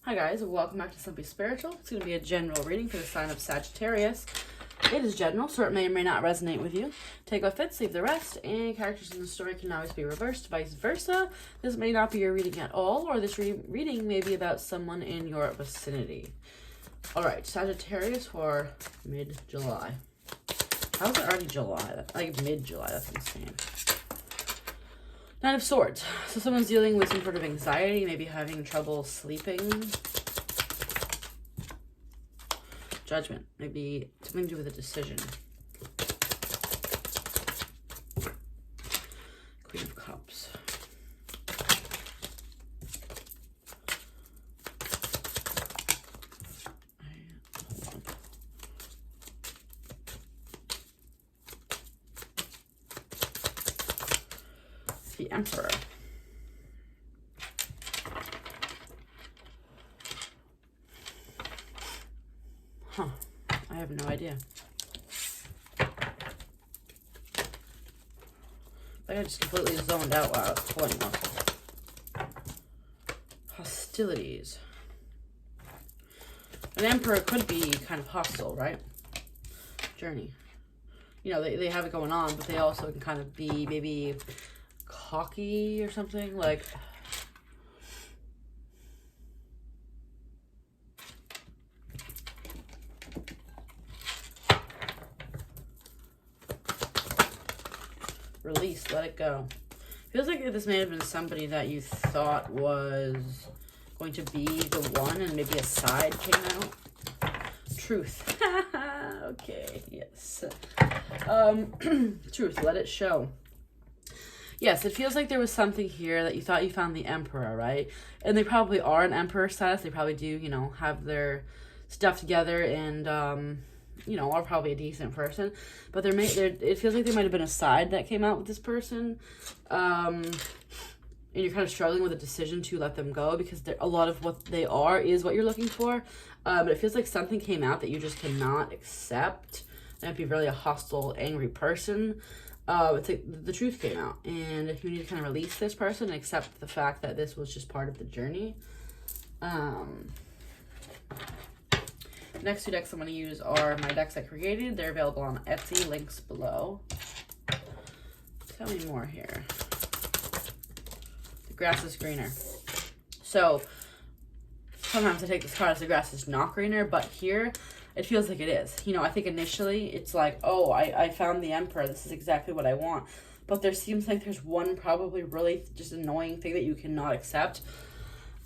Hi guys, welcome back to Simply Spiritual. It's going to be a general reading for the sign of Sagittarius. It is general, so it may or may not resonate with you. Take what fits, leave the rest. Any characters in the story can always be reversed, vice versa. This may not be your reading at all, or this reading may be about someone in your vicinity. Alright, Sagittarius for mid-July. How's it already July? Like mid-July, that's insane. Nine of Swords. So someone's dealing with some sort of anxiety, maybe having trouble sleeping. Judgment. Maybe something to do with a decision. Queen of Cups. The Emperor. Huh. I have no idea. I just completely zoned out while I was pulling off. Hostilities. An Emperor could be kind of hostile, right? Journey. You know, they have it going on, but they also can kind of be maybe cocky or something, like release, let it go. Feels like this may have been somebody that you thought was going to be the one and maybe a side came out. Truth. Okay, yes. Truth, let it show. Yes, it feels like there was something here that you thought you found the Emperor, right? And they probably are an Emperor status. They probably do, you know, have their stuff together and, you know, are probably a decent person. But it feels like there might have been a side that came out with this person. And you're kind of struggling with a decision to let them go because a lot of what they are is what you're looking for. But it feels like something came out that you just cannot accept. It might be really a hostile, angry person. It's like the truth came out, and if you need to kind of release this person and accept the fact that this was just part of the journey. Next two decks I'm going to use are my decks I created. They're available on Etsy, links below. Tell me more here. The grass is greener. So sometimes I take this card as the grass is not greener, but here it feels like it is. You know, I think initially it's like, oh, I found the Emperor. This is exactly what I want. But there seems like there's one probably really just annoying thing that you cannot accept.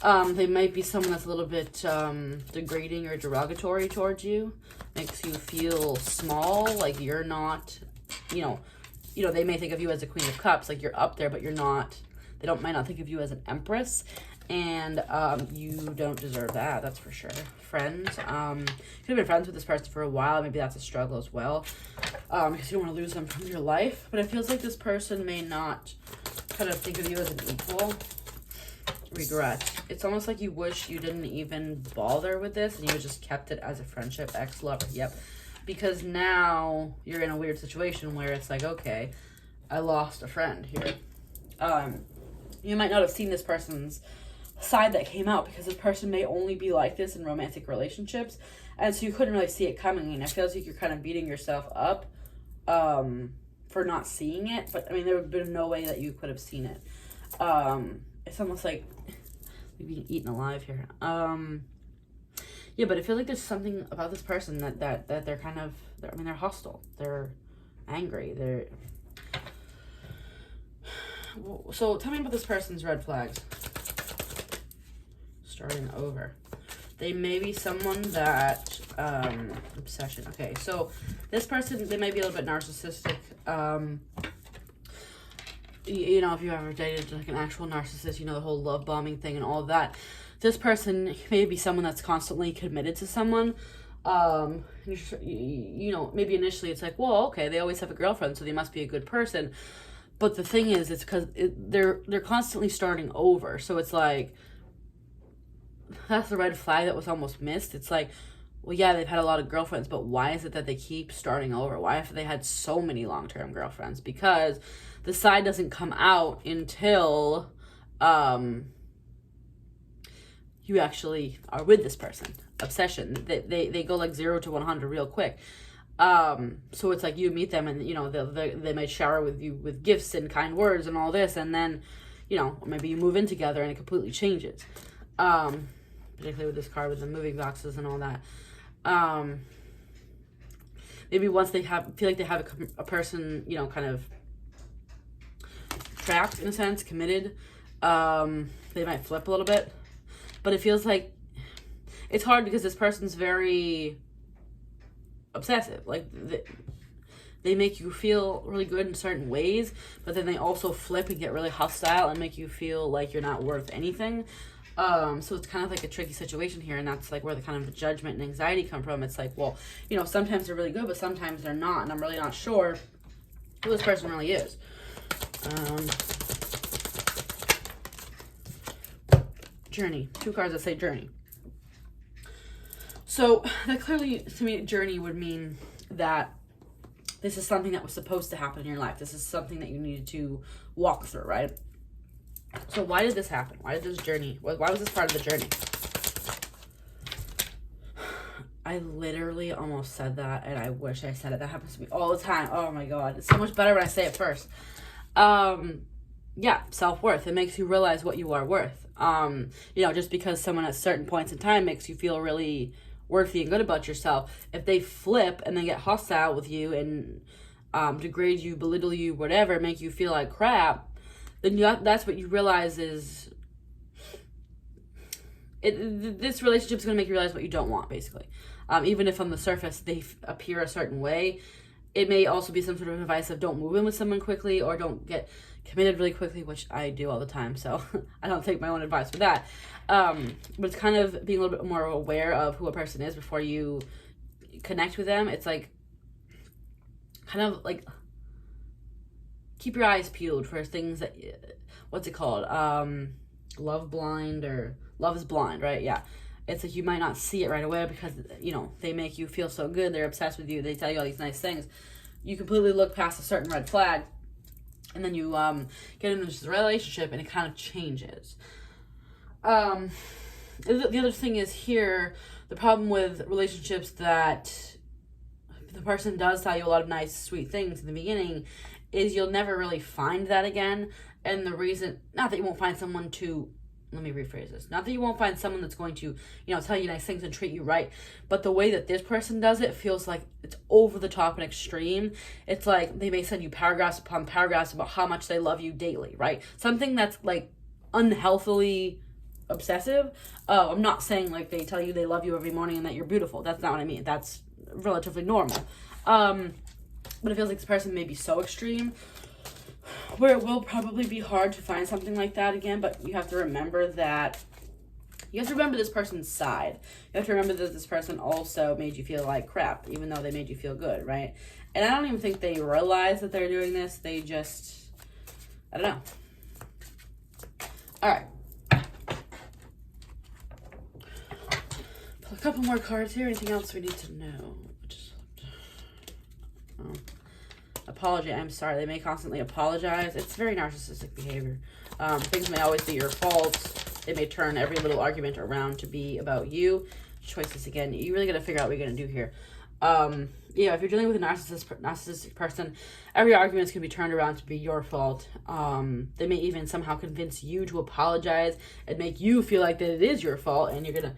They might be someone that's a little bit degrading or derogatory towards you. Makes you feel small, like you're not, you know, they may think of you as a Queen of Cups, like you're up there, but you're not. They might not think of you as an Empress. And you don't deserve that, that's for sure. Friends, could have been friends with this person for a while. Maybe that's a struggle as well, because you don't want to lose them from your life. But it feels like this person may not kind of think of you as an equal. Regret. It's almost like you wish you didn't even bother with this and you just kept it as a friendship. Ex-lover, yep. Because now you're in a weird situation where it's like, okay, I lost a friend here. You might not have seen this person's side that came out because this person may only be like this in romantic relationships, and so you couldn't really see it coming. And I feel like you're kind of beating yourself up for not seeing it, but I mean there would have been no way that you could have seen it. It's almost like being eaten alive here. Yeah, but I feel like there's something about this person that they're kind of, I mean, they're hostile, they're angry, so tell me about this person's red flags. Starting over. They may be someone that, obsession. Okay, so this person, they may be a little bit narcissistic. You know, if you've ever dated like an actual narcissist, you know, the whole love bombing thing and all of that. This person may be someone that's constantly committed to someone. You know, maybe initially it's like, well, okay, they always have a girlfriend, so they must be a good person. But the thing is, it's because they're constantly starting over. So it's like, that's the red flag that was almost missed. It's like, well, yeah, they've had a lot of girlfriends, but why is it that they keep starting over? Why have they had so many long-term girlfriends? Because the side doesn't come out until you actually are with this person. Obsession. They go like 0 to 100 real quick. So it's like you meet them and, you know, they might shower with you with gifts and kind words and all this, and then, you know, maybe you move in together and it completely changes. Particularly with this card with the moving boxes and all that. Maybe once they feel like they have a person, you know, kind of trapped in a sense, committed, they might flip a little bit. But it feels like it's hard because this person's very obsessive. Like they make you feel really good in certain ways, but then they also flip and get really hostile and make you feel like you're not worth anything. So it's kind of like a tricky situation here, and that's like where the kind of the judgment and anxiety come from. It's like, well, you know, sometimes they're really good, but sometimes they're not, and I'm really not sure who this person really is. Journey. 2 cards that say journey. So that clearly, to me, journey would mean that this is something that was supposed to happen in your life. This is something that you needed to walk through, right? So why did this happen? Why did this journey, why was this part of the journey? I literally almost said that, and I wish I said it. That happens to me all the time. Oh my God. It's so much better when I say it first. Yeah, self-worth. It makes you realize what you are worth. You know, just because someone at certain points in time makes you feel really worthy and good about yourself, if they flip and they get hostile with you and degrade you, belittle you, whatever, make you feel like crap, then that's what you realize is this relationship is going to make you realize what you don't want, basically. Even if on the surface they appear a certain way, it may also be some sort of advice of don't move in with someone quickly or don't get committed really quickly, which I do all the time, so I don't take my own advice for that. But it's kind of being a little bit more aware of who a person is before you connect with them. It's like, kind of like, keep your eyes peeled for things that, what's it called? Love blind, or love is blind, right? Yeah. It's like you might not see it right away because, you know, they make you feel so good. They're obsessed with you. They tell you all these nice things. You completely look past a certain red flag, and then you get into this relationship, and it kind of changes. The other thing is here, the problem with relationships that the person does tell you a lot of nice, sweet things in the beginning is you'll never really find that again. And the reason, not that you won't find someone to, let me rephrase this. Not that you won't find someone that's going to, you know, tell you nice things and treat you right, but the way that this person does it feels like it's over the top and extreme. It's like they may send you paragraphs upon paragraphs about how much they love you daily, right? Something that's like unhealthily obsessive. I'm not saying like they tell you they love you every morning and that you're beautiful. That's not what I mean. That's relatively normal. But it feels like this person may be so extreme where it will probably be hard to find something like that again, but you have to remember that you have to remember this person's side. You have to remember that this person also made you feel like crap, even though they made you feel good, right? And I don't even think they realize that they're doing this. They just, I don't know. All right. A couple more cards here. Anything else we need to know? Apology. I'm sorry. They may constantly apologize. It's very narcissistic behavior. Things may always be your fault. They may turn every little argument around to be about you. Choices again. You really got to figure out what you're going to do here. Yeah, if you're dealing with a narcissistic person, every argument is going to be turned around to be your fault. They may even somehow convince you to apologize and make you feel like that it is your fault, and you're going to,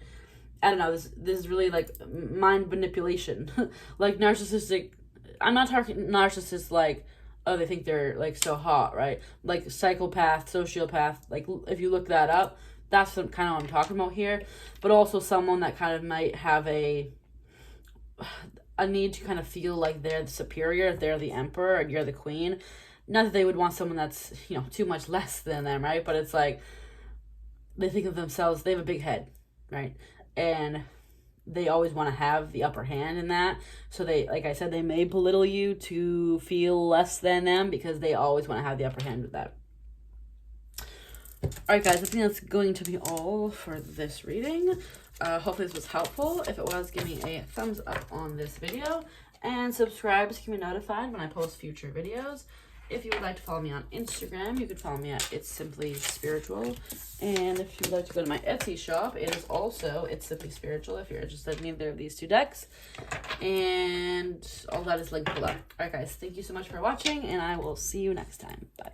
I don't know, this is really like mind manipulation. Like narcissistic, I'm not talking narcissists like, oh, they think they're like so hot, right? Like psychopath, sociopath, like if you look that up, that's kind of what I'm talking about here. But also someone that kind of might have a need to kind of feel like they're the superior, they're the emperor, and you're the queen. Not that they would want someone that's, you know, too much less than them, right? But it's like they think of themselves, they have a big head, right? And they always want to have the upper hand in that. So they, like I said, they may belittle you to feel less than them because they always want to have the upper hand with that. Alright guys, I think that's going to be all for this reading. Hopefully this was helpful. If it was, give me a thumbs up on this video. And subscribe to keep me notified when I post future videos. If you would like to follow me on Instagram, you can follow me at It's Simply Spiritual. And if you would like to go to my Etsy shop, it is also It's Simply Spiritual if you're interested in either of these two decks. And all that is linked below. Alright guys, thank you so much for watching, and I will see you next time. Bye.